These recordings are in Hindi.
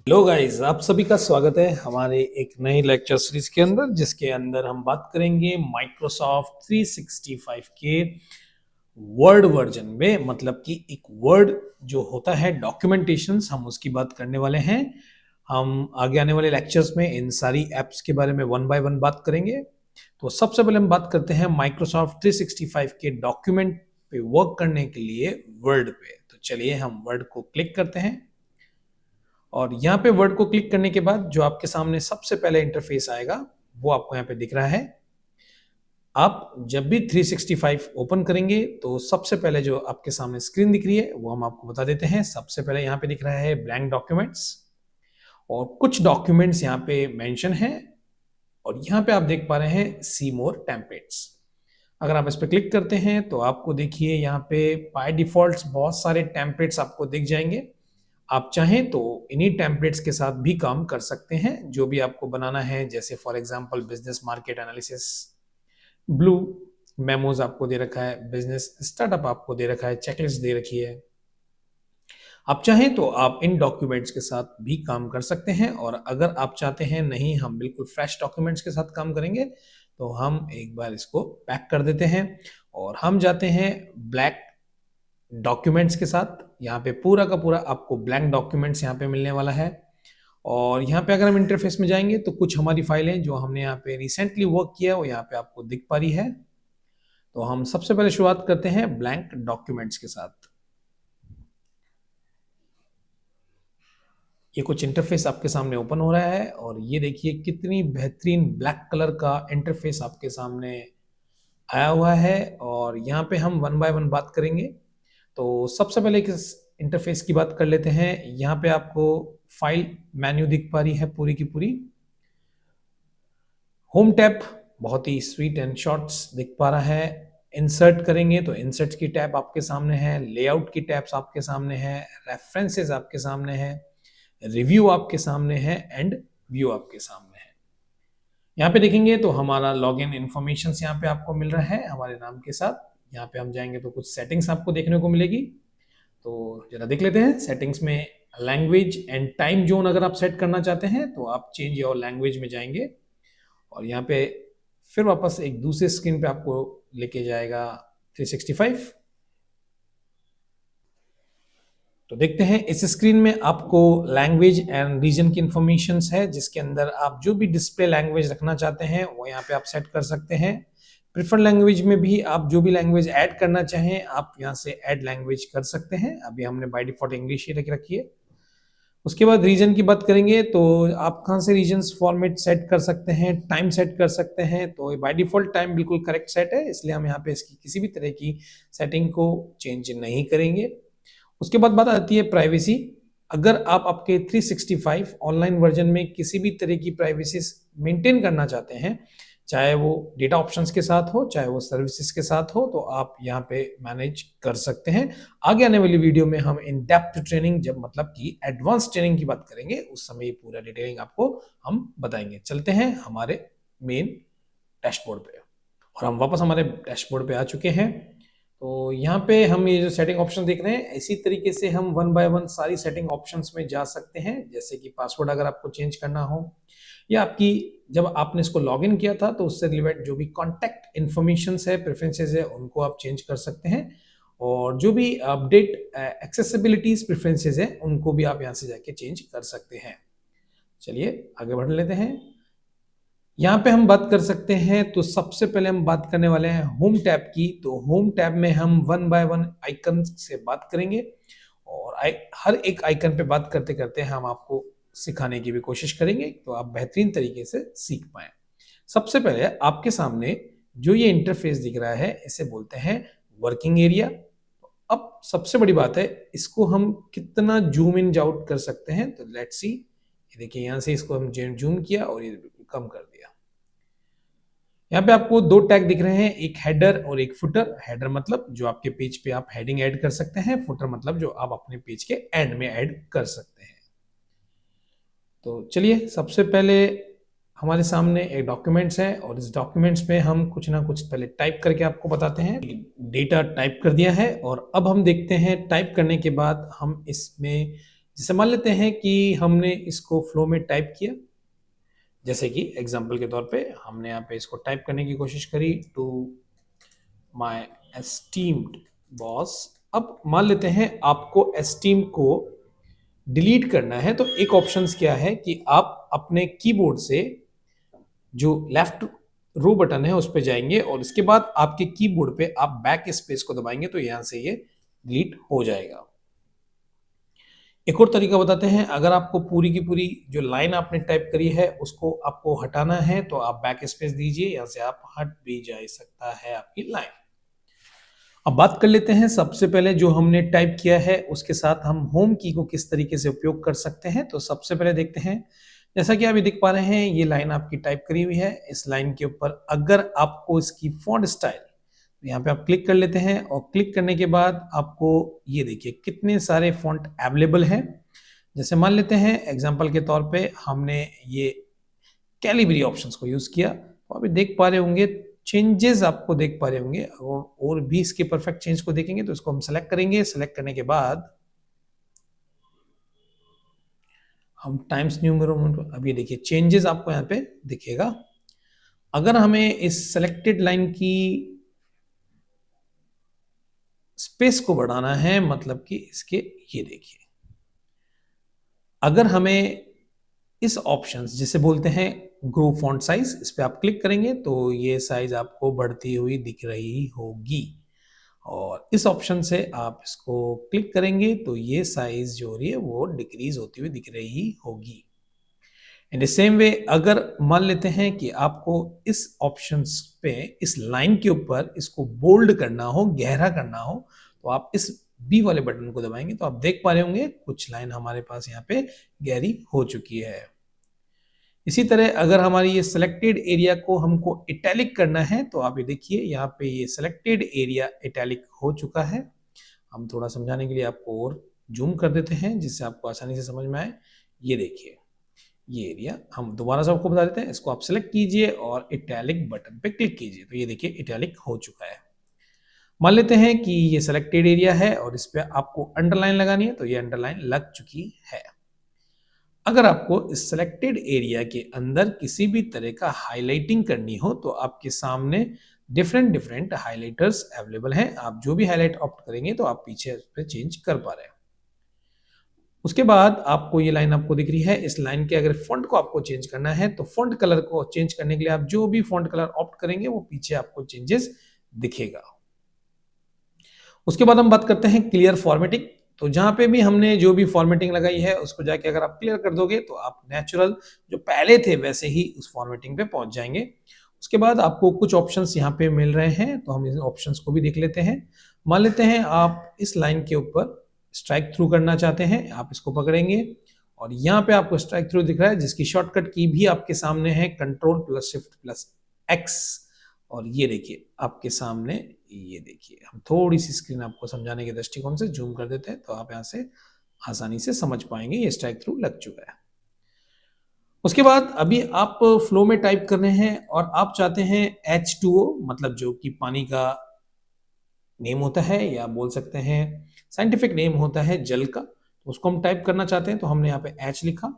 हेलो गाइस, आप सभी का स्वागत है हमारे एक नई लेक्चर सीरीज के अंदर, जिसके अंदर हम बात करेंगे माइक्रोसॉफ्ट 365 के वर्ड वर्जन में। मतलब कि एक वर्ड जो होता है डॉक्यूमेंटेशंस, हम उसकी बात करने वाले हैं। हम आगे आने वाले लेक्चर्स में इन सारी एप्स के बारे में वन बाय वन बात करेंगे। तो सबसे पहले हम बात करते हैं माइक्रोसॉफ्ट 365 के डॉक्यूमेंट पे वर्क करने के लिए वर्ड पे। तो चलिए हम वर्ड को क्लिक करते हैं और यहाँ पे वर्ड को क्लिक करने के बाद जो आपके सामने सबसे पहले इंटरफेस आएगा वो आपको यहाँ पे दिख रहा है। आप जब भी 365 ओपन करेंगे तो सबसे पहले जो आपके सामने स्क्रीन दिख रही है वो हम आपको बता देते हैं। सबसे पहले यहाँ पे दिख रहा है ब्लैंक डॉक्यूमेंट्स और कुछ डॉक्यूमेंट्स यहाँ पे मेंशन है और यहाँ पे आप देख पा रहे हैं सी मोर टेम्पलेट्स। अगर आप इस पर क्लिक करते हैं तो आपको देखिए यहाँ पे बाय डिफॉल्ट बहुत सारे टेम्पलेट्स आपको दिख जाएंगे। आप चाहें तो इन्हीं टेम्पलेट्स के साथ भी काम कर सकते हैं जो भी आपको बनाना है, जैसे for example business market analysis, blue memos आपको दे रखा है, बिजनेस स्टार्टअप आपको दे रखा है, चेकलिस्ट दे रखी है। आप चाहें तो आप इन डॉक्यूमेंट्स के साथ भी काम कर सकते हैं और अगर आप चाहते हैं नहीं हम बिल्कुल फ्रेश डॉक्यूमेंट्स के साथ काम करेंगे तो हम एक बार इसको पैक कर देते हैं और हम जाते हैं ब्लैक डॉक्यूमेंट्स के साथ। यहाँ पे पूरा का पूरा आपको ब्लैंक डॉक्यूमेंट्स यहाँ पे मिलने वाला है और यहाँ पे अगर हम इंटरफेस में जाएंगे तो कुछ हमारी फाइलें जो हमने यहाँ पे रिसेंटली वर्क किया है वो यहाँ पे आपको दिख पा रही है। तो हम सबसे पहले शुरुआत करते हैं ब्लैंक डॉक्यूमेंट्स के साथ। ये कुछ इंटरफेस आपके सामने ओपन हो रहा है और ये देखिए कितनी बेहतरीन ब्लैक कलर का इंटरफेस आपके सामने आया हुआ है और यहाँ पे हम वन बाय वन बात करेंगे। तो सबसे पहले किस इंटरफेस की बात कर लेते हैं। यहाँ पे आपको फाइल मेन्यू दिख पा रही है पूरी की पूरी। होम टैब बहुत ही स्वीट एंड शॉर्ट्स दिख पा रहा है। इंसर्ट करेंगे तो इंसर्ट की टैब आपके सामने है, लेआउट की टैब्स आपके सामने है, रेफरेंसेस आपके सामने है, रिव्यू आपके सामने है एंड व्यू आपके सामने है। यहाँ पे देखेंगे तो हमारा लॉगिन इन्फॉर्मेशन यहाँ पे आपको मिल रहा है हमारे नाम के साथ। यहाँ पे हम जाएंगे तो कुछ सेटिंग्स आपको देखने को मिलेगी, तो जरा देख लेते हैं। सेटिंग्स में लैंग्वेज एंड टाइम जोन अगर आप सेट करना चाहते हैं तो आप चेंज योर लैंग्वेज में जाएंगे और यहाँ पे फिर वापस एक दूसरे स्क्रीन पे आपको लेके जाएगा 365। तो देखते हैं इस स्क्रीन में आपको लैंग्वेज एंड रीजन की इंफॉर्मेशन है, जिसके अंदर आप जो भी डिस्प्ले लैंग्वेज रखना चाहते हैं वो यहाँ पे आप सेट कर सकते हैं। प्रिफर लैंग्वेज में भी आप जो भी लैंग्वेज ऐड करना चाहें आप यहाँ से ऐड लैंग्वेज कर सकते हैं। अभी हमने बाय डिफॉल्ट इंग्लिश ही रख रखी है। उसके बाद रीजन की बात करेंगे तो आप कहाँ से रीजन्स फॉर्मेट सेट कर सकते हैं, टाइम सेट कर सकते हैं। तो बाय डिफॉल्ट टाइम बिल्कुल करेक्ट सेट है, इसलिए हम यहाँ पे इसकी किसी भी तरह की सेटिंग को चेंज नहीं करेंगे। उसके बाद बात आती है प्राइवेसी। अगर आप आपके 365 ऑनलाइन वर्जन में किसी भी तरह की प्राइवेसी मेंटेन करना चाहते हैं, चाहे वो डेटा ऑप्शंस के साथ हो चाहे वो सर्विसेज के साथ हो, तो आप यहाँ पे मैनेज कर सकते हैं। आगे आने वाली वीडियो में हम इन डेप्थ ट्रेनिंग, जब मतलब कि एडवांस ट्रेनिंग की बात करेंगे, उस समय पूरा डिटेलिंग आपको हम बताएंगे। चलते हैं हमारे मेन डैशबोर्ड पे और हम वापस हमारे डैशबोर्ड पे आ चुके हैं। तो यहाँ पे हम ये जो सेटिंग ऑप्शन देख रहे हैं, इसी तरीके से हम वन बाय वन सारी सेटिंग ऑप्शंस में जा सकते हैं। जैसे कि पासवर्ड अगर आपको चेंज करना हो या आपकी जब आपने इसको लॉगिन किया था तो उससे रिलेटेड जो भी कॉन्टैक्ट इन्फॉर्मेशन है, प्रेफरेंसेस है, उनको आप चेंज कर सकते हैं। और जो भी अपडेट एक्सेसिबिलिटीज प्रेफरेंसेस है उनको भी आप यहाँ से जाके चेंज कर सकते हैं। चलिए आगे बढ़ लेते हैं। यहाँ पे हम बात कर सकते हैं। तो सबसे पहले हम बात करने वाले हैं होम टैब की। तो होम टैब में हम वन बाय वन आइकन से बात करेंगे और हर एक आइकन पे बात करते करते हम आपको सिखाने की भी कोशिश करेंगे तो आप बेहतरीन तरीके से सीख पाए। सबसे पहले आपके सामने जो ये इंटरफेस दिख रहा है इसे बोलते हैं वर्किंग एरिया। अब सबसे बड़ी बात है, इसको हम कितना जूम इन आउट कर सकते हैं। तो लेट्स सी, ये देखिए यहाँ से इसको हम जूम किया और ये कम कर दिया। यहाँ पे आपको दो टैग दिख रहे हैं, एक हेडर और एक फुटर। हेडर मतलब जो आपके पेज पे आप हेडिंग ऐड कर सकते हैं, फुटर मतलब जो आप अपने पेज के एंड में ऐड कर सकते हैं। तो चलिए सबसे पहले हमारे सामने एक डॉक्यूमेंट्स है और इस डॉक्यूमेंट्स में हम कुछ ना कुछ पहले टाइप करके आपको बताते हैं। डेटा टाइप कर दिया है और अब हम देखते हैं टाइप करने के बाद हम इसमें जैसे मान लेते हैं कि हमने इसको फ्लो में टाइप किया, जैसे कि एग्जांपल के तौर पे हमने यहाँ पे इसको टाइप करने की कोशिश करी, टू माय एस्टीम्ड बॉस। अब मान लेते हैं आपको एस्टीम को डिलीट करना है, तो एक ऑप्शंस क्या है कि आप अपने कीबोर्ड से जो लेफ्ट रो बटन है उस पे जाएंगे और इसके बाद आपके कीबोर्ड पे आप बैक स्पेस को दबाएंगे तो यहां से ये डिलीट हो जाएगा। एक और तरीका बताते हैं, अगर आपको पूरी की पूरी जो लाइन आपने टाइप करी है उसको आपको हटाना है तो आप बैक स्पेस दीजिए, यहां से आप हट भी जा सकता है आपकी लाइन। अब बात कर लेते हैं, सबसे पहले जो हमने टाइप किया है उसके साथ हम होम की को किस तरीके से उपयोग कर सकते हैं। तो सबसे पहले देखते हैं, जैसा कि आप ये देख पा रहे हैं ये लाइन आपकी टाइप करी हुई है। इस लाइन के ऊपर अगर आपको इसकी फॉन्ट स्टाइल, तो यहाँ पे आप क्लिक कर लेते हैं और क्लिक करने के बाद आपको ये देखिए कितने सारे फॉन्ट अवेलेबल हैं। जैसे मान लेते हैं एग्जांपल के तौर पे हमने ये कैलिबरी ऑप्शंस को यूज किया, तो आप देख पा रहे होंगे चेंजेस आपको देख पा रहे होंगे, और भी इसके परफेक्ट चेंज को देखेंगे तो इसको हम सेलेक्ट करेंगे। सेलेक्ट करने के बाद हम टाइम्स न्यू रोमन, अब ये देखिए चेंजेस आपको यहाँ पे दिखेगा। अगर हमें इस सेलेक्टेड लाइन की स्पेस को बढ़ाना है, मतलब कि इसके ये देखिए, अगर हमें इस ऑप्शंस जिसे बोलते हैं ग्रो फॉन्ट साइज, इस पे आप क्लिक करेंगे तो ये साइज आपको बढ़ती हुई दिख रही होगी, और इस ऑप्शन से आप इसको क्लिक करेंगे तो ये साइज जो हो रही है वो डिक्रीज होती हुई दिख रही होगी। इन द सेम वे अगर मान लेते हैं कि आपको इस ऑप्शंस पे इस लाइन के ऊपर इसको बोल्ड करना हो, गहरा करना हो, तो आप इस बी वाले बटन को दबाएंगे तो आप देख पा रहे होंगे कुछ लाइन हमारे पास यहाँ पे गहरी हो चुकी है। इसी तरह अगर हमारी ये सिलेक्टेड एरिया को हमको इटैलिक करना है तो आप ये देखिए यहाँ पे ये सिलेक्टेड एरिया इटैलिक हो चुका है। हम थोड़ा समझाने के लिए आपको और जूम कर देते हैं जिससे आपको आसानी से समझ में आए। ये देखिए ये एरिया हम दोबारा से आपको बता देते हैं, इसको आप सिलेक्ट कीजिए और इटैलिक बटन पे क्लिक कीजिए तो ये देखिए इटैलिक हो चुका है। मान लेते हैं कि ये सिलेक्टेड एरिया है और इस पे आपको अंडरलाइन लगानी है तो ये अंडरलाइन लग चुकी है। अगर आपको इस सिलेक्टेड एरिया के अंदर किसी भी तरह का हाइलाइटिंग करनी हो तो आपके सामने डिफरेंट डिफरेंट हाइलाइटर्स अवेलेबल हैं। आप जो भी हाइलाइट ऑप्ट करेंगे तो आप पीछे उस पर चेंज कर पा रहे हैं। उसके बाद आपको ये लाइन आपको दिख रही है, इस लाइन के अगर फॉन्ट को आपको चेंज करना है तो फॉन्ट कलर को चेंज करने के लिए आप जो भी फॉन्ट कलर ऑप्ट करेंगे वो पीछे आपको चेंजेस दिखेगा। उसके बाद हम बात करते हैं क्लियर फॉर्मेटिंग। तो जहां पे भी हमने जो भी फॉर्मेटिंग लगाई है उसको जाके अगर आप क्लियर कर दोगे तो आप नेचुरल जो पहले थे वैसे ही उस फॉर्मेटिंग पे पहुंच जाएंगे। उसके बाद आपको कुछ ऑप्शंस यहाँ पे मिल रहे हैं तो हम इन ऑप्शंस को भी देख लेते हैं। मान लेते हैं आप इस लाइन के ऊपर स्ट्राइक थ्रू करना चाहते हैं, आप इसको पकड़ेंगे और यहाँ पे आपको स्ट्राइक थ्रू दिख रहा है जिसकी शॉर्टकट की भी आपके सामने है control plus shift plus x. और ये देखिए आपके सामने, ये देखिए हम थोड़ी सी स्क्रीन आपको समझाने के दृष्टिकोण से जूम कर देते हैं तो आप यहाँ से आसानी से समझ पाएंगे ये स्ट्राइक थ्रू लग चुका है। उसके बाद अभी आप फ्लो में टाइप कर रहे हैं और आप चाहते हैं H2O, मतलब जो कि पानी का नेम होता है या बोल सकते हैं साइंटिफिक नेम होता है जल का, तो उसको हम टाइप करना चाहते हैं तो हमने यहाँ पे H लिखा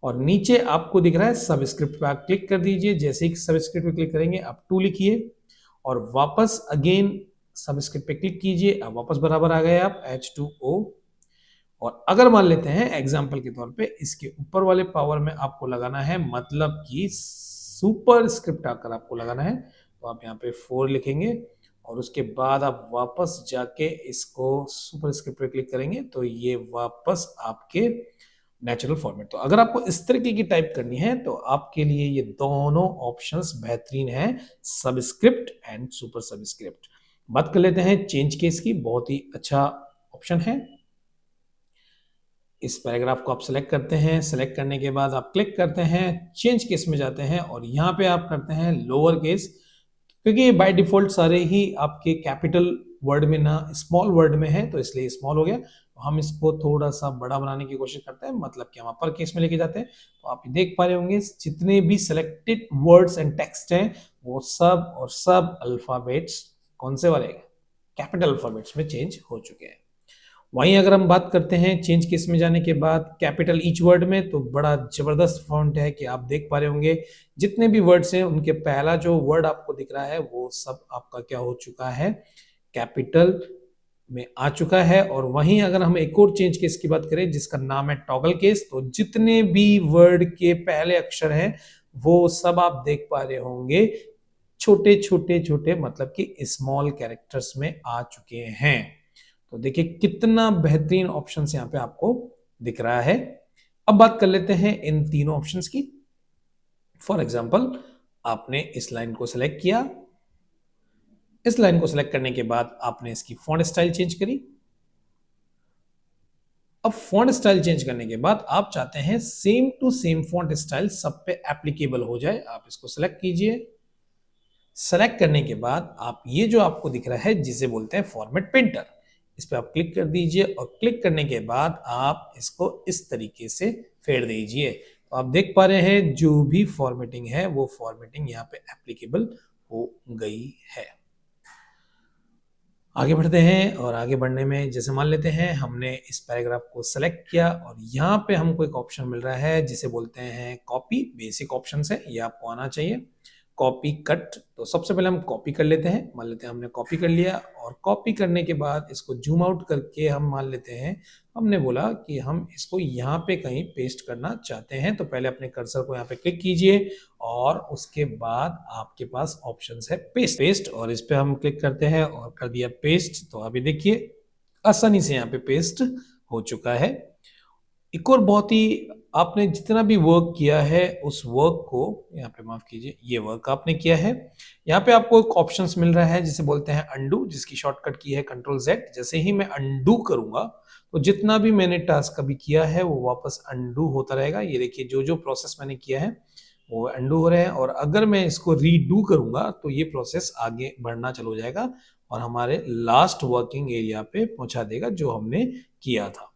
और नीचे आपको दिख रहा है सबस्क्रिप्ट पे आप क्लिक कर दीजिए। जैसे ही सबस्क्रिप्ट पे क्लिक करेंगे आप 2 लिखिए और वापस अगेन सबस्क्रिप्ट पे क्लिक कीजिए, अब वापस बराबर आ गए आप H2O। और अगर मान लेते हैं एग्जांपल के तौर पे इसके ऊपर वाले पावर में आपको लगाना है, मतलब कि सुपर स्क्रिप्ट आकर आपको लगाना है, तो आप यहाँ पे 4 लिखेंगे और उसके बाद आप वापस जाके इसको सुपर स्क्रिप्ट पे क्लिक करेंगे तो ये वापस आपके नेचुरल फॉर्मेट। तो अगर आपको इस तरीके की टाइप करनी है तो आपके लिए ये दोनों ऑप्शंस बेहतरीन है, सबस्क्रिप्ट एंड सुपर सबस्क्रिप्ट। बात कर लेते हैं चेंज केस की, बहुत ही अच्छा ऑप्शन है। इस पैराग्राफ को आप सेलेक्ट करते हैं, सेलेक्ट करने के बाद आप क्लिक करते हैं, चेंज केस में जाते हैं और यहाँ पे आप करते हैं लोअर केस, क्योंकि बाय डिफॉल्ट सारे ही आपके कैपिटल वर्ड में ना स्मॉल वर्ड में है तो इसलिए स्मॉल हो गया। तो हम इसको थोड़ा सा बड़ा बनाने की कोशिश करते हैं, मतलब कि हम अपर केस में लेके जाते हैं। तो आप देख पा रहे होंगे जितने भी सिलेक्टेड वर्ड्स एंड टेक्स्ट हैं वो सब और सब अल्फाबेट्स कौन से वाले कैपिटल अल्फाबेट्स में चेंज हो चुके हैं। वहीं अगर हम बात करते हैं चेंज केस में जाने के बाद कैपिटल ईच वर्ड में, तो बड़ा जबरदस्त फॉन्ट है कि आप देख पा रहे होंगे जितने भी वर्ड्स हैं उनके पहला जो वर्ड आपको दिख रहा है वो सब आपका क्या हो चुका है, कैपिटल में आ चुका है। और वहीं अगर हम एक और चेंज केस की बात करें जिसका नाम है टॉगल केस, तो जितने भी वर्ड के पहले अक्षर हैं वो सब आप देख पा रहे होंगे छोटे छोटे छोटे मतलब कि स्मॉल कैरेक्टर्स में आ चुके हैं। तो देखिए कितना बेहतरीन ऑप्शन यहाँ पे आपको दिख रहा है। अब बात कर लेते हैं इन तीनों ऑप्शंस की। फॉर एग्जाम्पल आपने इस लाइन को सिलेक्ट किया, इस लाइन को सिलेक्ट करने के बाद आपने इसकी फॉन्ट स्टाइल चेंज करी। अब फॉन्ट स्टाइल चेंज करने के बाद आप चाहते हैं same to same font style सब पे एप्लीकेबल हो जाए, आप इसको सिलेक्ट कीजिए। सेलेक्ट करने के बाद आप ये जो आपको दिख रहा है जिसे बोलते हैं फॉर्मेट पेंटर, इस पर आप क्लिक कर दीजिए और क्लिक करने के बाद आप इसको इस तरीके से फेर दीजिए। तो आप देख पा रहे हैं जो भी फॉर्मेटिंग है वो फॉर्मेटिंग यहाँ पे एप्लीकेबल हो गई है। आगे बढ़ते हैं और आगे बढ़ने में जैसे मान लेते हैं हमने इस पैराग्राफ को सेलेक्ट किया और यहाँ पे हमको एक ऑप्शन मिल रहा है जिसे बोलते हैं कॉपी। बेसिक ऑप्शन है, ये आपको आना चाहिए। कॉपी कट, तो सबसे पहले हम कॉपी कर लेते हैं। मान लेते हैं हमने कॉपी कर लिया और कॉपी करने के बाद इसको जूम आउट करके हम मान लेते हैं हमने बोला कि हम इसको यहाँ पे कहीं पेस्ट करना चाहते हैं। तो पहले अपने कर्सर को यहाँ पे क्लिक कीजिए और उसके बाद आपके पास ऑप्शन है पेस्ट और इस पे हम क्लिक करते हैं और कर दिया पेस्ट। तो अभी देखिए आसानी से यहाँ पे पेस्ट हो चुका है। एक और बहुत ही आपने जितना भी वर्क किया है उस वर्क को यहाँ पे माफ कीजिए, ये वर्क आपने किया है। यहाँ पे आपको एक ऑप्शंस मिल रहा है जिसे बोलते हैं अंडू, जिसकी शॉर्टकट की है कंट्रोल जेड। जैसे ही मैं अंडू करूंगा तो जितना भी मैंने टास्क अभी किया है वो वापस अंडू होता रहेगा। ये देखिए जो जो प्रोसेस मैंने किया है वो अंडू हो रहे हैं और अगर मैं इसको रीडू करूंगा तो ये प्रोसेस आगे बढ़ना चलो जाएगा और हमारे लास्ट वर्किंग एरिया पे पहुंचा देगा जो हमने किया था।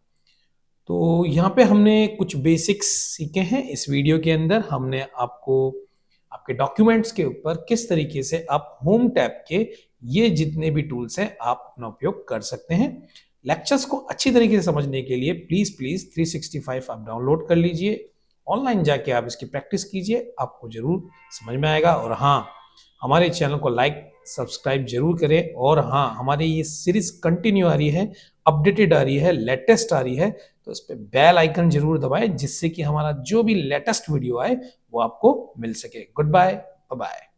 तो यहाँ पे हमने कुछ बेसिक्स सीखे हैं इस वीडियो के अंदर। हमने आपको आपके डॉक्यूमेंट्स के ऊपर किस तरीके से आप होम टैब के ये जितने भी टूल्स हैं आप अपना उपयोग कर सकते हैं। लेक्चर्स को अच्छी तरीके से समझने के लिए प्लीज 365 आप डाउनलोड कर लीजिए, ऑनलाइन जाके आप इसकी प्रैक्टिस कीजिए, आपको जरूर समझ में आएगा। और हाँ, हमारे चैनल को लाइक सब्सक्राइब जरूर करें। और हाँ, हमारी ये सीरीज कंटिन्यू आ रही है, अपडेटेड आ रही है, लेटेस्ट आ रही है, तो इस पे बेल आइकन जरूर दबाएं जिससे कि हमारा जो भी लेटेस्ट वीडियो आए वो आपको मिल सके। Good bye, bye bye.